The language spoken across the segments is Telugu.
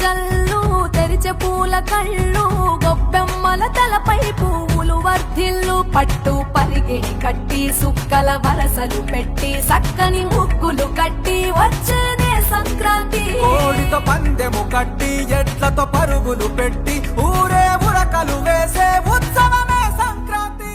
జల్లు తెరిచే పూల కళ్ళు గొప్పెమ్మల తలపై పువ్వులు వర్ధిల్లు పట్టు పరిగెని కట్టి సుక్కల వరసలు పెట్టి సక్కని ముగ్గులు కట్టి వచ్చేదే సంక్రాంతి. కోడితో పందెము కట్టి ఎట్లతో పరుగులు పెట్టి ఊరే ఉరకలు వేసే ఉత్సవమే సంక్రాంతి.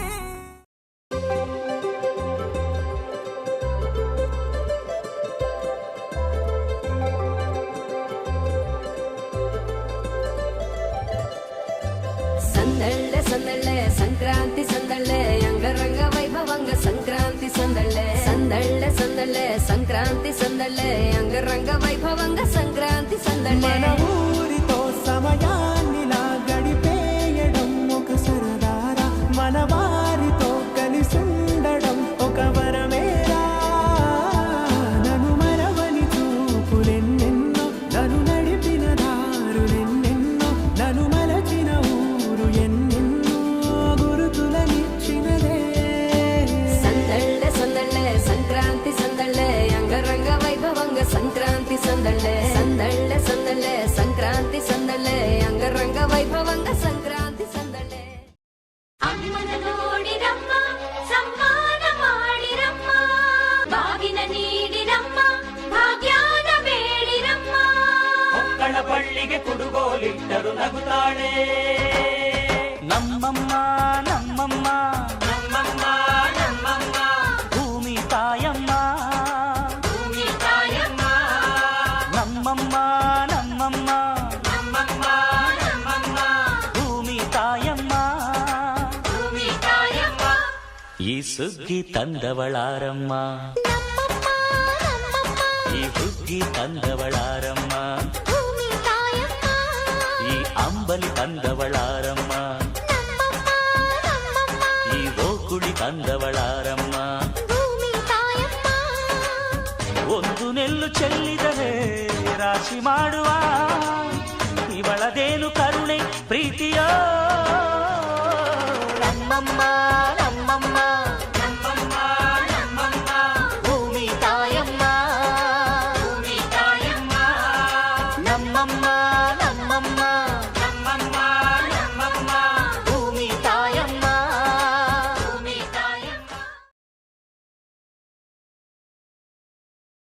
సందళ్ళే సందళ్ళే సంక్రాంతి సందళ్ళే అంగరంగ వైభవంగ సంక్రాంతి సందళ్ళే సందళ్ళే సందళ్ళే సంక్రాంతి సందళ్ళే అంగరంగ వైభవంగ సంక్రాంతి సందళ్ళే. మన ఊరితో సమయాన్నిలా గడిపేయడం ఒక సరదారా, మన వారితో కలిసుండడం ఒక వరమేరా. నన్ను మరవని చూపులెన్నెన్నో, నన్ను నడిపిన దారులెన్నెన్నో, నన్ను మలచిన ఊరు ఎన్నెన్నో గురుతులనిచ్చినదే. సందళ్ళే సందళ్ళే సంక్రాంతి సందళ్ళే అంగరంగ వైభవంగ సంక్రాంతి సందళ్ళే సందళ్ళే సందళ్ళే సంక్రాంతి సందళ్ళే అంగరంగ వైభవంగ సంక్రాంతి సందళ్ళే. అమ్మన ನೋಡಿರಮ್ಮ ಸಮ್ಮಾನ ಮಾಡಿರಮ್ಮ ಬಾಗಿನ ನೀಡಿರಮ್ಮ ಭಾಗ್ಯಾನ ಬೇಡಿರಮ್ಮ ಒಕ್ಕಳ ಬಳ್ಳಿಗೆ ಕುಡುಗೋಲಿಟ್ಟರು ನಗುತ್ತಾಳೆ ನಮ್ಮಮ್ಮ ನಮ್ಮಮ್ಮ ನಮ್ಮಮ್ಮ ನಮ್ಮಮ್ಮ ಭೂಮಿ ತಾಯಮ್ಮ ಭೂಮಿ ತಾಯಮ್ಮ ನಮ್ಮಮ್ಮ ನಮ್ಮಮ್ಮ ನಮ್ಮಮ್ಮ ನಮ್ಮಮ್ಮ ಭೂಮಿ ತಾಯಮ್ಮ ಭೂಮಿ ತಾಯಮ್ಮ ಈ ಸುಗ್ಗಿ ತಂದವಳಾರಮ್ಮ ಈ ಹುಗ್ಗಿ ತಂದವಳಾರಮ್ಮ ಈ ಅಂಬಲಿ ತಂದವಳ